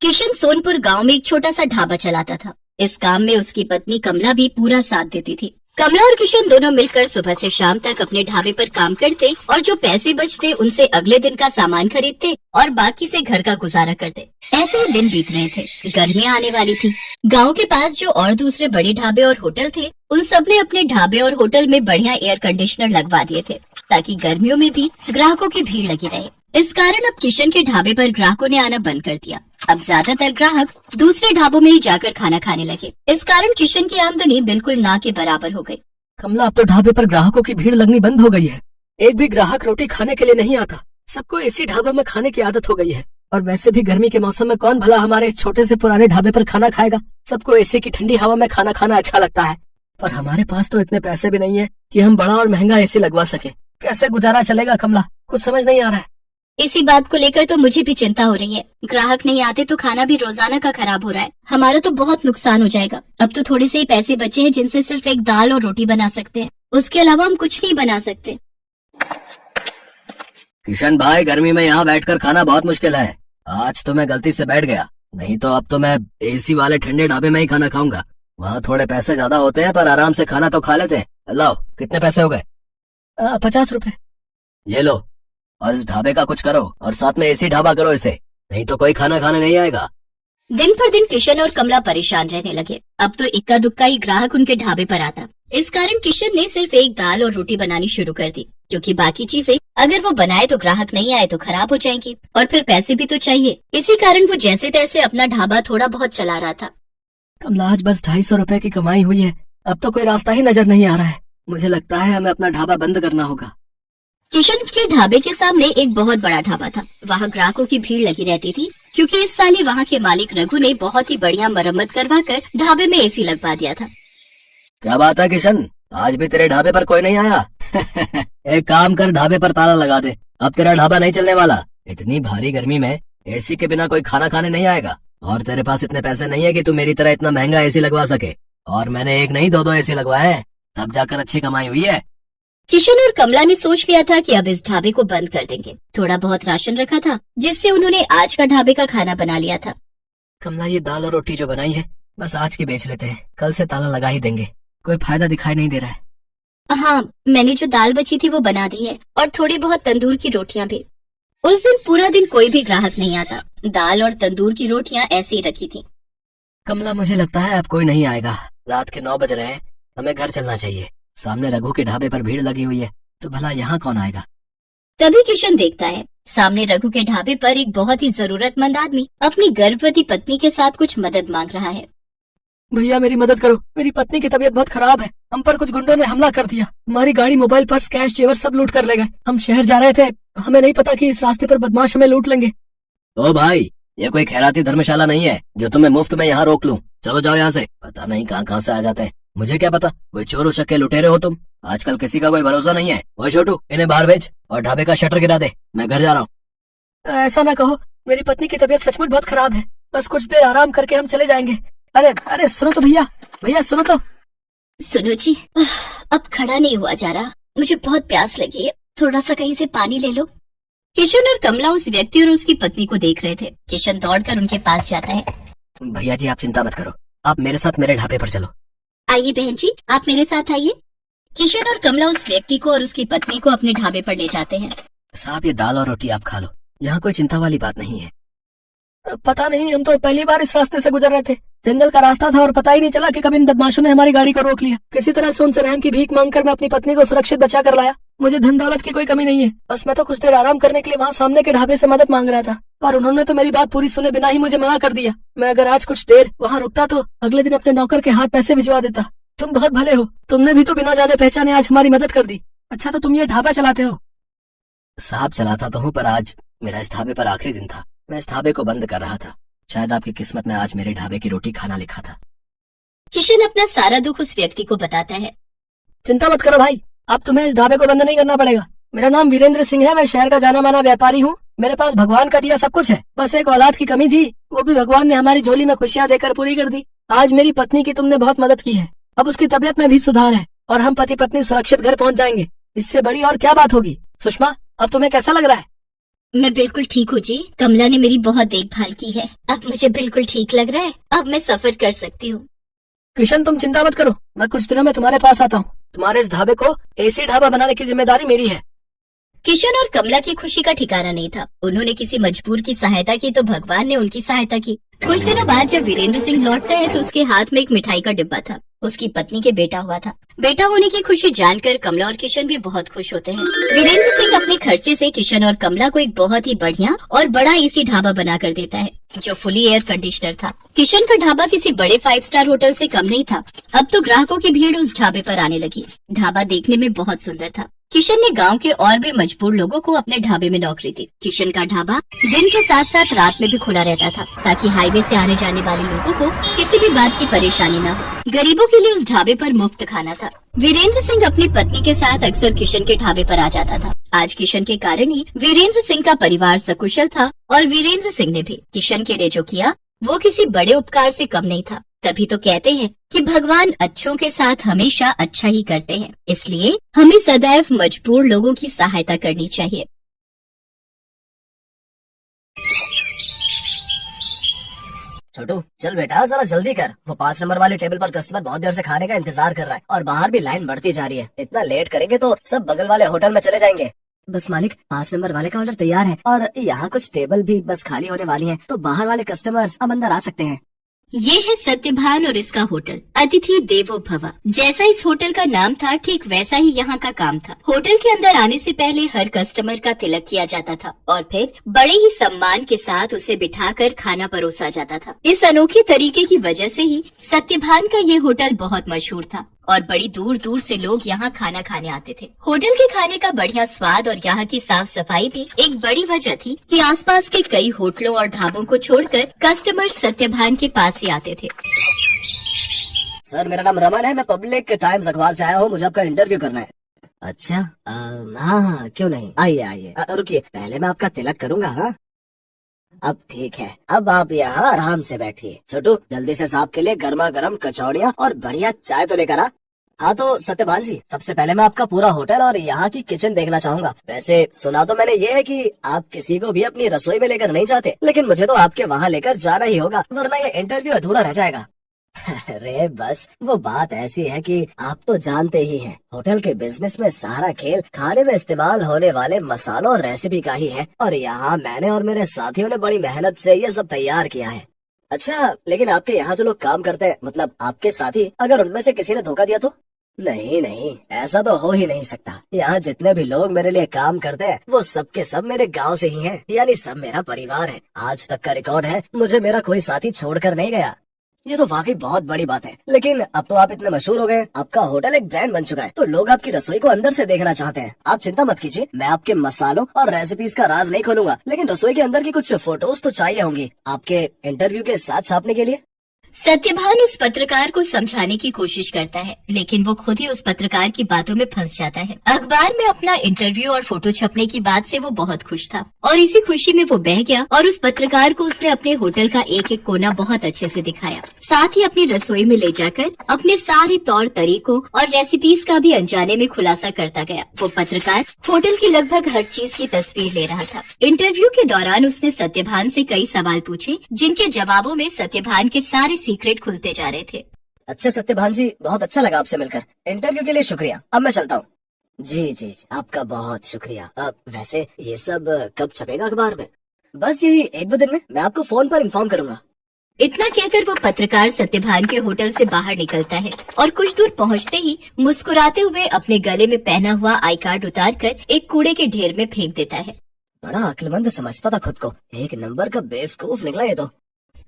किशन सोनपुर गांव में एक छोटा सा ढाबा चलाता था। इस काम में उसकी पत्नी कमला भी पूरा साथ देती थी। कमला और किशन दोनों मिलकर सुबह से शाम तक अपने ढाबे पर काम करते और जो पैसे बचते उनसे अगले दिन का सामान खरीदते और बाकी से घर का गुजारा करते। ऐसे ही दिन बीत रहे थे। गर्मियां आने वाली थी। गांव के पास जो और दूसरे बड़े ढाबे और होटल थे, उन सब ने अपने ढाबे और होटल में बढ़िया एयर कंडीशनर लगवा दिए थे ताकि गर्मियों में भी ग्राहकों की भीड़ लगी रहे। इस कारण अब किशन के ढाबे पर ग्राहकों ने आना बंद कर दिया। अब ज्यादातर ग्राहक दूसरे ढाबों में ही जाकर खाना खाने लगे। इस कारण किशन की आमदनी बिल्कुल ना के बराबर हो गई। कमला, अब तो ढाबे पर ग्राहकों की भीड़ लगनी बंद हो गई है। एक भी ग्राहक रोटी खाने के लिए नहीं आता। सबको इसी ढाबे में खाने की आदत हो गई है। और वैसे भी गर्मी के मौसम में कौन भला हमारे इस छोटे से पुराने ढाबे पर खाना खाएगा। सबको एसी की ठंडी हवा में खाना खाना अच्छा लगता है, पर हमारे पास तो इतने पैसे भी नहीं है कि हम बड़ा और महंगा एसी लगवा सके। कैसे गुजारा चलेगा कमला, कुछ समझ नहीं आ रहा है। इसी बात को लेकर तो मुझे भी चिंता हो रही है। ग्राहक नहीं आते तो खाना भी रोजाना का खराब हो रहा है। हमारा तो बहुत नुकसान हो जाएगा। अब तो थोड़े से ही पैसे बचे हैं जिनसे सिर्फ एक दाल और रोटी बना सकते हैं। उसके अलावा हम कुछ नहीं बना सकते। किशन भाई, गर्मी में यहाँ बैठकर खाना बहुत मुश्किल है। आज तो मैं गलती से बैठ गया, नहीं तो अब तो मैं एसी वाले ठंडे ढाबे में ही खाना खाऊंगा। वहाँ थोड़े पैसे ज्यादा होते हैं पर आराम से खाना तो खा लेते हैं। लाओ, कितने पैसे हो गए? 50 रुपए। ये लो, और इस ढाबे का कुछ करो और साथ में एसी ढाबा करो इसे, नहीं तो कोई खाना खाने नहीं आएगा। दिन पर दिन किशन और कमला परेशान रहने लगे। अब तो इक्का दुक्का ही ग्राहक उनके ढाबे पर आता। इस कारण किशन ने सिर्फ एक दाल और रोटी बनानी शुरू कर दी, क्योंकि बाकी चीजें अगर वो बनाए तो ग्राहक नहीं आए तो खराब हो जाएंगी और फिर पैसे भी तो चाहिए। इसी कारण वो जैसे तैसे अपना ढाबा थोड़ा बहुत चला रहा था। कमला, आज बस 250 रुपए की कमाई हुई है। अब तो कोई रास्ता ही नजर नहीं आ रहा है। मुझे लगता है हमें अपना ढाबा बंद करना होगा। किशन के ढाबे के सामने एक बहुत बड़ा ढाबा था। वहाँ ग्राहकों की भीड़ लगी रहती थी, क्योंकि इस साल ही वहाँ के मालिक रघु ने बहुत ही बढ़िया मरम्मत करवाकर ढाबे में एसी लगवा दिया था। क्या बात है किशन, आज भी तेरे ढाबे पर कोई नहीं आया? एक काम कर, ढाबे पर ताला लगा दे। अब तेरा ढाबा नहीं चलने वाला। इतनी भारी गर्मी में एसी के बिना कोई खाना खाने नहीं आएगा। और तेरे पास इतने पैसे नहीं है कि तू मेरी तरह इतना महंगा एसी लगवा सके। और मैंने एक नहीं दो एसी लगवाए हैं, तब जाकर अच्छी कमाई हुई है। किशन और कमला ने सोच लिया था कि अब इस ढाबे को बंद कर देंगे। थोड़ा बहुत राशन रखा था, जिससे उन्होंने आज का ढाबे का खाना बना लिया था। कमला, ये दाल और रोटी जो बनाई है बस आज की बेच लेते हैं, कल से ताला लगा ही देंगे। कोई फायदा दिखाई नहीं दे रहा है। हाँ, मैंने जो दाल बची थी वो बना दी है और थोड़ी बहुत तंदूर की रोटियां भी। उस दिन पूरा दिन कोई भी ग्राहक नहीं आता। दाल और तंदूर की रोटियां ऐसी ही रखी थी। कमला, मुझे लगता है अब कोई नहीं आएगा। रात के 9 बज रहे हैं, हमें घर चलना चाहिए। सामने रघु के ढाबे पर भीड़ लगी हुई है, तो भला यहाँ कौन आएगा? तभी किशन देखता है सामने रघु के ढाबे पर एक बहुत ही जरूरतमंद आदमी अपनी गर्भवती पत्नी के साथ कुछ मदद मांग रहा है। भैया, मेरी मदद करो। मेरी पत्नी की तबीयत बहुत खराब है। हम पर कुछ गुंडों ने हमला कर दिया। हमारी गाड़ी, मोबाइल, पर्स, कैश, जेवर सब लूट कर ले गए। हम शहर जा रहे थे, हमें नहीं पता कि इस रास्ते पर बदमाश हमें लूट लेंगे। ओ भाई, ये कोई खैराती धर्मशाला नहीं है जो तुम्हें मुफ्त में यहाँ रोक लूं। चलो जाओ यहाँ से। पता नहीं कहाँ से आ जाते हैं। मुझे क्या पता, कोई चोर उचक्के लुटेरे हो तुम। आजकल किसी का कोई भरोसा नहीं है। वो छोटू, इन्हें बाहर भेज और ढाबे का शटर गिरा दे। मैं घर जा रहा हूँ। ऐसा ना कहो, मेरी पत्नी की तबीयत सचमुच बहुत खराब है। बस कुछ देर आराम करके हम चले जाएंगे। अरे अरे, सुनो तो भैया, भैया सुनो तो। सुनो जी, अब खड़ा नहीं हुआ जा रहा। मुझे बहुत प्यास लगी है, थोड़ा सा कहीं से पानी ले लो। किशन और कमला उस व्यक्ति और उसकी पत्नी को देख रहे थे। किशन दौड़कर उनके पास जाता है। भैया जी, आप चिंता मत करो, आप मेरे साथ मेरे ढाबे पर चलो। आइए बहन जी, आप मेरे साथ आइए। किशन और कमला उस व्यक्ति को और उसकी पत्नी को अपने ढाबे पर ले जाते हैं। साहब, ये दाल और रोटी आप खा लो, यहाँ कोई चिंता वाली बात नहीं है। पता नहीं, हम तो पहली बार इस रास्ते से गुजर रहे थे। जंगल का रास्ता था और पता ही नहीं चला कि कब इन बदमाशों ने हमारी गाड़ी को रोक लिया। किसी तरह से उनसे रहम की भीख मांगकर मैं अपनी पत्नी को सुरक्षित बचा कर लाया। मुझे धन दौलत की कोई कमी नहीं है। बस मैं तो कुछ देर आराम करने के लिए वहाँ सामने के ढाबे से मदद मांग रहा था, पर उन्होंने तो मेरी बात पूरी सुने बिना ही मुझे मना कर दिया। मैं अगर आज कुछ देर वहाँ रुकता तो अगले दिन अपने नौकर के हाथ पैसे भिजवा देता। तुम बहुत भले हो, तुमने भी तो बिना जाने पहचाने आज हमारी मदद कर दी। अच्छा, तो तुम ये ढाबा चलाते हो? साहब, चलाता तो हूँ, पर आज मेरा इस ढाबे पर आखिरी दिन था। मैं इस ढाबे को बंद कर रहा था। शायद आपकी किस्मत में आज मेरे ढाबे की रोटी खाना लिखा था। किशन अपना सारा दुख उस व्यक्ति को बताता है। चिंता मत करो भाई, अब तुम्हें इस ढाबे को बंद नहीं करना पड़ेगा। मेरा नाम वीरेंद्र सिंह है, मैं शहर का जाना माना व्यापारी हूँ। मेरे पास भगवान का दिया सब कुछ है, बस एक औलाद की कमी थी, वो भी भगवान ने हमारी झोली में खुशियाँ देकर पूरी कर दी। आज मेरी पत्नी की तुमने बहुत मदद की है। अब उसकी तबीयत में भी सुधार है और हम पति पत्नी सुरक्षित घर पहुँच जाएंगे। इससे बड़ी और क्या बात होगी। सुषमा, अब तुम्हें कैसा लग रहा है? मैं बिल्कुल ठीक हूँ जी। कमला ने मेरी बहुत देखभाल की है। अब मुझे बिल्कुल ठीक लग रहा है। अब मैं सफर कर सकती हूँ। किशन तुम चिंता मत करो, मैं कुछ दिनों में तुम्हारे पास आता हूँ। तुम्हारे इस ढाबे को एसी ढाबा बनाने की जिम्मेदारी मेरी है। किशन और कमला की खुशी का ठिकाना नहीं था। उन्होंने किसी मजबूर की सहायता की तो भगवान ने उनकी सहायता की। कुछ दिनों बाद जब वीरेंद्र सिंह लौटता है तो उसके हाथ में एक मिठाई का डिब्बा था। उसकी पत्नी के बेटा हुआ था। बेटा होने की खुशी जानकर कमला और किशन भी बहुत खुश होते हैं। वीरेंद्र सिंह अपने खर्चे से किशन और कमला को एक बहुत ही बढ़िया और बड़ा एसी ढाबा बना कर देता है, जो फुली एयर कंडीशनर था। किशन का ढाबा किसी बड़े 5 स्टार होटल से कम नहीं था। अब तो ग्राहकों की भीड़ उस ढाबे पर आने लगी। ढाबा देखने में बहुत सुंदर था। किशन ने गांव के और भी मजबूर लोगों को अपने ढाबे में नौकरी दी। किशन का ढाबा दिन के साथ साथ रात में भी खुला रहता था, ताकि हाईवे से आने जाने वाले लोगों को किसी भी बात की परेशानी न हो। गरीबों के लिए उस ढाबे पर मुफ्त खाना था। वीरेंद्र सिंह अपनी पत्नी के साथ अक्सर किशन के ढाबे पर आ जाता था। आज किशन के कारण ही वीरेंद्र सिंह का परिवार सकुशल था और वीरेंद्र सिंह ने भी किशन के लिए जो किया वो किसी बड़े उपकार से कम नहीं था। तभी तो कहते हैं कि भगवान अच्छों के साथ हमेशा अच्छा ही करते हैं, इसलिए हमें सदैव मजबूर लोगों की सहायता करनी चाहिए। छोटू चल बेटा जरा जल्दी कर, वो 5 नंबर वाले टेबल पर कस्टमर बहुत देर से खाने का इंतजार कर रहा है और बाहर भी लाइन बढ़ती जा रही है। इतना लेट करेंगे तो सब बगल वाले होटल में चले जाएंगे। बस मालिक 5 नंबर वाले का ऑर्डर तैयार है और यहाँ कुछ टेबल भी बस खाली होने वाली हैं, तो बाहर वाले कस्टमर्स अब अंदर आ सकते हैं। ये है सत्यभान और इसका होटल अतिथि देवो भव। जैसा इस होटल का नाम था ठीक वैसा ही यहाँ का काम था। होटल के अंदर आने से पहले हर कस्टमर का तिलक किया जाता था और फिर बड़े ही सम्मान के साथ उसे बिठाकर खाना परोसा जाता था। इस अनोखे तरीके की वजह से ही सत्यभान का ये होटल बहुत मशहूर था और बड़ी दूर दूर से लोग यहाँ खाना खाने आते थे। होटल के खाने का बढ़िया स्वाद और यहाँ की साफ सफाई भी एक बड़ी वजह थी कि आसपास के कई होटलों और ढाबों को छोड़कर कस्टमर सत्यभान के पास ही आते थे। सर मेरा नाम रमन है, मैं पब्लिक टाइम्स अखबार से आया हूँ, मुझे आपका इंटरव्यू करना है। अच्छा हाँ क्यों नहीं, आइए आइए। रुकिए पहले मैं आपका तिलक करूँगा। हाँ अब ठीक है, अब आप यहाँ आराम से बैठिए। छोटू जल्दी से साहब के लिए गर्मा गर्म कचौड़ियाँ और बढ़िया चाय तो लेकर आ। हाँ तो सत्यभान जी, सबसे पहले मैं आपका पूरा होटल और यहाँ की किचन देखना चाहूंगा। वैसे सुना तो मैंने ये है कि आप किसी को भी अपनी रसोई में लेकर नहीं जाते, लेकिन मुझे तो आपके वहाँ लेकर जाना ही होगा, वरना ये इंटरव्यू अधूरा रह जाएगा। अरे बस वो बात ऐसी है कि आप तो जानते ही हैं, होटल के बिजनेस में सारा खेल खाने में इस्तेमाल होने वाले मसालों और रेसिपी का ही है, और यहाँ मैंने और मेरे साथियों ने बड़ी मेहनत से ये सब तैयार किया है। अच्छा लेकिन आपके यहाँ जो लोग काम करते हैं, मतलब आपके साथी, अगर उनमें से किसी ने धोखा दिया तो? नहीं नहीं, ऐसा तो हो ही नहीं सकता। यहाँ जितने भी लोग मेरे लिए काम करते हैं वो सब के सब मेरे गांव से ही हैं, यानी सब मेरा परिवार है। आज तक का रिकॉर्ड है, मुझे मेरा कोई साथी छोड़कर नहीं गया। ये तो वाकई बहुत बड़ी बात है। लेकिन अब तो आप इतने मशहूर हो गए, आपका होटल एक ब्रांड बन चुका है, तो लोग आपकी रसोई को अंदर से देखना चाहते हैं। आप चिंता मत कीजिए, मैं आपके मसालों और रेसिपीज का राज नहीं खोलूंगा, लेकिन रसोई के अंदर की कुछ फोटोज तो चाहिए होंगी आपके इंटरव्यू के साथ छापने के लिए। सत्यभान उस पत्रकार को समझाने की कोशिश करता है, लेकिन वो खुद ही उस पत्रकार की बातों में फंस जाता है। अखबार में अपना इंटरव्यू और फोटो छपने की बात से वो बहुत खुश था और इसी खुशी में वो बह गया और उस पत्रकार को उसने अपने होटल का एक एक कोना बहुत अच्छे से दिखाया। साथ ही अपनी रसोई में ले जाकर अपने सारे तौर तरीकों और रेसिपीज का भी अनजाने में खुलासा करता गया। वो पत्रकार होटल की लगभग हर चीज की तस्वीर ले रहा था। इंटरव्यू के दौरान उसने सत्यभान से कई सवाल पूछे, जिनके जवाबों में सत्यभान के सारे सीक्रेट खुलते जा रहे थे। अच्छा सत्यभान जी, बहुत अच्छा लगा आपसे मिलकर। इंटरव्यू के लिए शुक्रिया, अब मैं चलता हूँ। जी जी आपका बहुत शुक्रिया। वैसे ये सब कब छपेगा अखबार में? बस यही 1-2 दिन में, मैं आपको फोन पर इन्फॉर्म करूंगा। इतना कहकर वो पत्रकार सत्यभान के होटल से बाहर निकलता है और कुछ दूर पहुंचते ही मुस्कुराते हुए अपने गले में पहना हुआ आई कार्ड उतारकर एक कूड़े के ढेर में फेंक देता है। बड़ा अक्लमंद समझता था खुद को, एक नंबर का बेवकूफ निकला ये तो।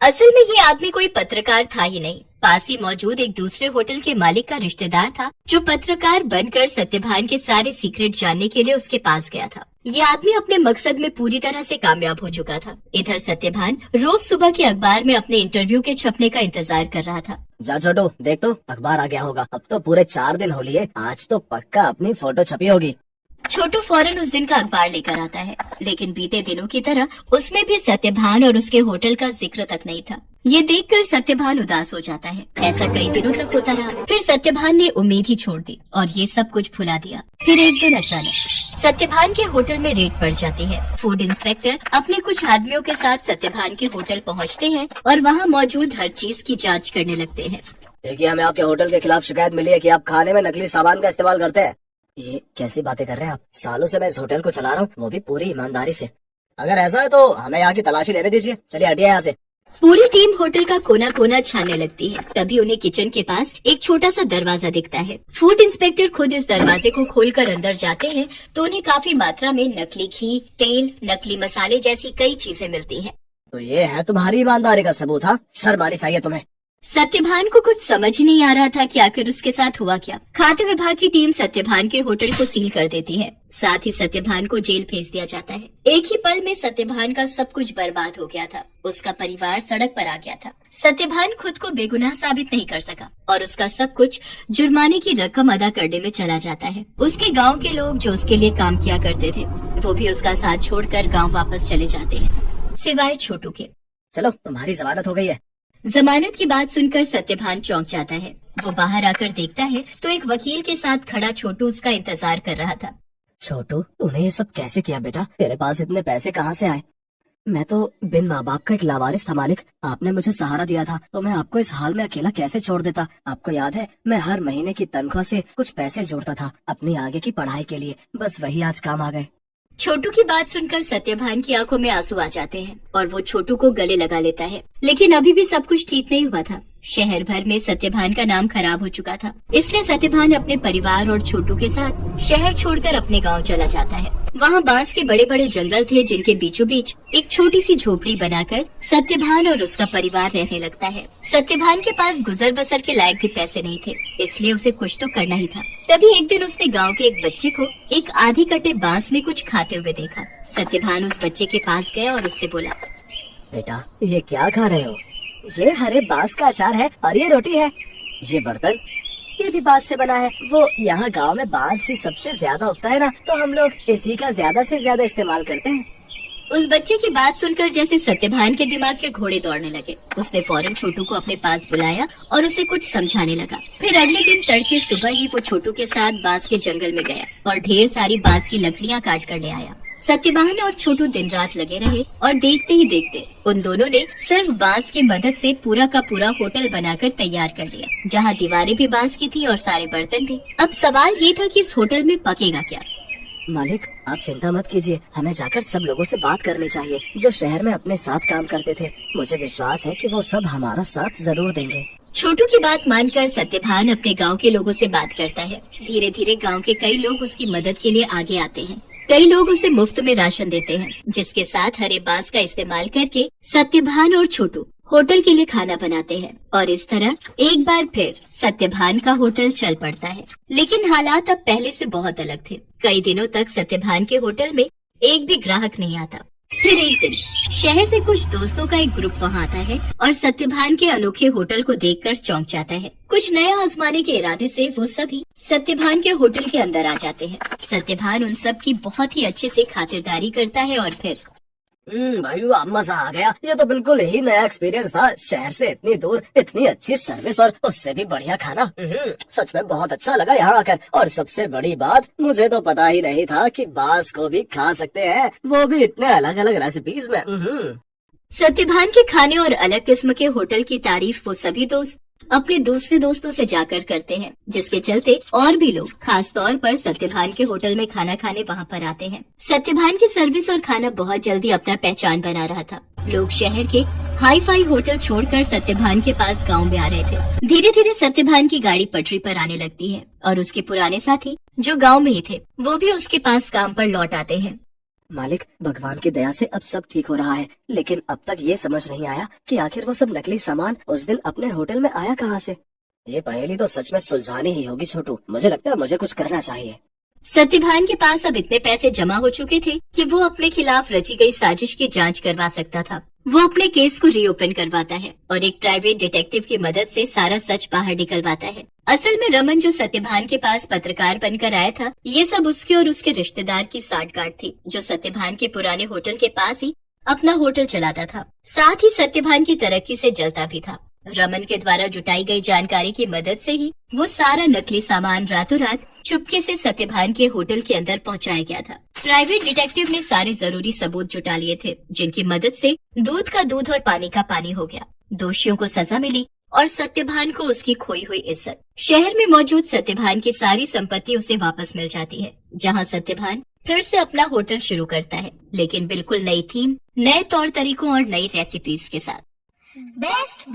असल में ये आदमी कोई पत्रकार था ही नहीं, पास ही मौजूद एक दूसरे होटल के मालिक का रिश्तेदार था, जो पत्रकार बनकर सत्यभान के सारे सीक्रेट जानने के लिए उसके पास गया था। ये आदमी अपने मकसद में पूरी तरह से कामयाब हो चुका था। इधर सत्यभान रोज सुबह के अखबार में अपने इंटरव्यू के छपने का इंतजार कर रहा था। जा छोटू, देख तो अखबार आ गया होगा। अब तो पूरे 4 दिन हो लिए, आज तो पक्का अपनी फोटो छपी होगी। छोटू फौरन उस दिन का अखबार लेकर आता है, लेकिन बीते दिनों की तरह उसमें भी सत्यभान और उसके होटल का जिक्र तक नहीं था। ये देखकर सत्यभान उदास हो जाता है। ऐसा कई दिनों तक होता रहा। फिर सत्यभान ने उम्मीद ही छोड़ दी और ये सब कुछ भुला दिया। फिर एक दिन अचानक सत्यभान के होटल में रेड पड़ जाती है। फूड इंस्पेक्टर अपने कुछ आदमियों के साथ सत्यभान के होटल पहुंचते हैं और वहां मौजूद हर चीज की जांच करने लगते हैं। देखिए, हमें आपके होटल के खिलाफ शिकायत मिली है कि आप खाने में नकली सामान का इस्तेमाल करते हैं। ये कैसी बातें कर रहे हैं आप? सालों से मैं इस होटल को चला रहा हूँ, वो भी पूरी ईमानदारी से। अगर ऐसा है तो हमें यहाँ की तलाशी लेने दीजिए। चलिए हटिए यहाँ से। पूरी टीम होटल का कोना कोना छानने लगती है। तभी उन्हें किचन के पास एक छोटा सा दरवाजा दिखता है। फूड इंस्पेक्टर खुद इस दरवाजे को खोलकर अंदर जाते हैं तो उन्हें काफी मात्रा में नकली घी, तेल, नकली मसाले जैसी कई चीजें मिलती हैं। तो ये है तुम्हारी ईमानदारी का सबूत? हाँ, शर्म आनी चाहिए तुम्हें। सत्यभान को कुछ समझ ही नहीं आ रहा था कि आखिर उसके साथ हुआ क्या। खाद्य विभाग की टीम सत्यभान के होटल को सील कर देती है। साथ ही सत्यभान को जेल भेज दिया जाता है। एक ही पल में सत्यभान का सब कुछ बर्बाद हो गया था। उसका परिवार सड़क पर आ गया था। सत्यभान खुद को बेगुनाह साबित नहीं कर सका और उसका सब कुछ जुर्माने की रकम अदा करने में चला जाता है। उसके गांव के लोग जो उसके लिए काम किया करते थे वो भी उसका साथ छोड़कर गांव वापस चले जाते हैं, सिवाय छोटू के। चलो, तुम्हारी जमानत हो गई है। जमानत की बात सुनकर सत्यभान चौंक जाता है। वो बाहर आकर देखता है तो एक वकील के साथ खड़ा छोटू उसका इंतजार कर रहा था। छोटू, तूने ये सब कैसे किया बेटा? तेरे पास इतने पैसे कहाँ से आए? मैं तो बिन माँ बाप का एक लावारिस था मालिक। आपने मुझे सहारा दिया था तो मैं आपको इस हाल में अकेला कैसे छोड़ देता? आपको याद है, मैं हर महीने की तनख्वाह से कुछ पैसे जोड़ता था अपनी आगे की पढ़ाई के लिए। बस वही आज काम आ गए। छोटू की बात सुनकर सत्यभान की आंखों में आंसू आ जाते हैं और वो छोटू को गले लगा लेता है। लेकिन अभी भी सब कुछ ठीक नहीं हुआ था। शहर भर में सत्यभान का नाम खराब हो चुका था। इसलिए सत्यभान अपने परिवार और छोटू के साथ शहर छोड़कर अपने गांव चला जाता है। वहाँ बांस के बड़े बड़े जंगल थे जिनके बीचों बीच एक छोटी सी झोपड़ी बनाकर सत्यभान और उसका परिवार रहने लगता है। सत्यभान के पास गुजर बसर के लायक भी पैसे नहीं थे, इसलिए उसे कुछ तो करना ही था। तभी एक दिन उसने गाँव के एक बच्चे को एक आधी कटे बांस में कुछ खाते हुए देखा। सत्यभान उस बच्चे के पास गया और उससे बोला, बेटा, ये क्या खा रहे हो? ये हरे बांस का अचार है और ये रोटी है। ये बर्तन, ये भी बांस से बना है। वो यहाँ गांव में बांस ही सबसे ज्यादा उगता है ना, तो हम लोग इसी का ज्यादा से ज्यादा इस्तेमाल करते हैं। उस बच्चे की बात सुनकर जैसे सत्यभान के दिमाग के घोड़े दौड़ने लगे। उसने फौरन छोटू को अपने पास बुलाया और उसे कुछ समझाने लगा। फिर अगले दिन तड़के सुबह ही वो छोटू के साथ बांस के जंगल में गया और ढेर सारी बांस की लकड़ियाँ काट कर ले आया। सत्यभान और छोटू दिन रात लगे रहे और देखते ही देखते उन दोनों ने सिर्फ बांस की मदद से पूरा का पूरा होटल बनाकर तैयार कर लिया, जहाँ दीवारें भी बांस की थी और सारे बर्तन भी। अब सवाल ये था कि इस होटल में पकेगा क्या? मालिक, आप चिंता मत कीजिए। हमें जाकर सब लोगों से बात करनी चाहिए जो शहर में अपने साथ काम करते थे। मुझे विश्वास है कि वो सब हमारा साथ जरूर देंगे। छोटू की बात मानकर सत्यभान अपने गांव के लोगों से बात करता है। धीरे धीरे गांव के कई लोग उसकी मदद के लिए आगे आते हैं। कई लोग उसे मुफ्त में राशन देते हैं, जिसके साथ हरे बांस का इस्तेमाल करके सत्यभान और छोटू होटल के लिए खाना बनाते हैं। और इस तरह एक बार फिर सत्यभान का होटल चल पड़ता है। लेकिन हालात अब पहले से बहुत अलग थे। कई दिनों तक सत्यभान के होटल में एक भी ग्राहक नहीं आता। फिर एक दिन शहर से कुछ दोस्तों का एक ग्रुप वहाँ आता है और सत्यभान के अनोखे होटल को देखकर चौंक जाता है। कुछ नया आजमाने के इरादे से वो सभी सत्यभान के होटल के अंदर आ जाते हैं। सत्यभान उन सब की बहुत ही अच्छे से खातिरदारी करता है और फिर भाई, अब मजा आ गया। ये तो बिल्कुल ही नया एक्सपीरियंस था। शहर से इतनी दूर इतनी अच्छी सर्विस और उससे भी बढ़िया खाना। सच में बहुत अच्छा लगा यहाँ आकर। और सबसे बड़ी बात, मुझे तो पता ही नहीं था कि बांस को भी खा सकते हैं, वो भी इतने अलग अलग रेसिपीज में। सत्यभान के खाने और अलग किस्म के होटल की तारीफ वो सभी दोस्त अपने दूसरे दोस्तों से जाकर करते हैं, जिसके चलते और भी लोग खास तौर पर सत्यभान के होटल में खाना खाने वहाँ पर आते हैं। सत्यभान की सर्विस और खाना बहुत जल्दी अपना पहचान बना रहा था। लोग शहर के हाई फाई होटल छोड़कर सत्यभान के पास गांव में आ रहे थे। धीरे धीरे सत्यभान की गाड़ी पटरी पर आने लगती है और उसके पुराने साथी जो गाँव में ही थे वो भी उसके पास काम पर लौट आते हैं। मालिक, भगवान की दया से अब सब ठीक हो रहा है, लेकिन अब तक ये समझ नहीं आया कि आखिर वो सब नकली सामान उस दिन अपने होटल में आया कहाँ से। ये पहेली तो सच में सुलझानी ही होगी छोटू। मुझे लगता है मुझे कुछ करना चाहिए। सत्यभान के पास अब इतने पैसे जमा हो चुके थे कि वो अपने खिलाफ रची गई साजिश की जांच करवा सकता था। वो अपने केस को रीओपन करवाता है और एक प्राइवेट डिटेक्टिव की मदद से सारा सच बाहर निकलवाता है। असल में रमन जो सत्यभान के पास पत्रकार बनकर आया था, ये सब उसके और उसके रिश्तेदार की सांठगांठ थी, जो सत्यभान के पुराने होटल के पास ही अपना होटल चलाता था, साथ ही सत्यभान की तरक्की से जलता भी था। रमन के द्वारा जुटाई गई जानकारी की मदद से ही वो सारा नकली सामान रातों रात चुपके से सत्यभान के होटल के अंदर पहुंचाया गया था। प्राइवेट डिटेक्टिव ने सारे जरूरी सबूत जुटा लिए थे, जिनकी मदद से दूध का दूध और पानी का पानी हो गया। दोषियों को सजा मिली और सत्यभान को उसकी खोई हुई इज्जत। शहर में मौजूद सत्यभान की सारी संपत्ति उसे वापस मिल जाती है, जहाँ सत्यभान फिर से अपना होटल शुरू करता है, लेकिन बिल्कुल नई थीम, नए तौर तरीकों और नई रेसिपीज के साथ। बेस्ट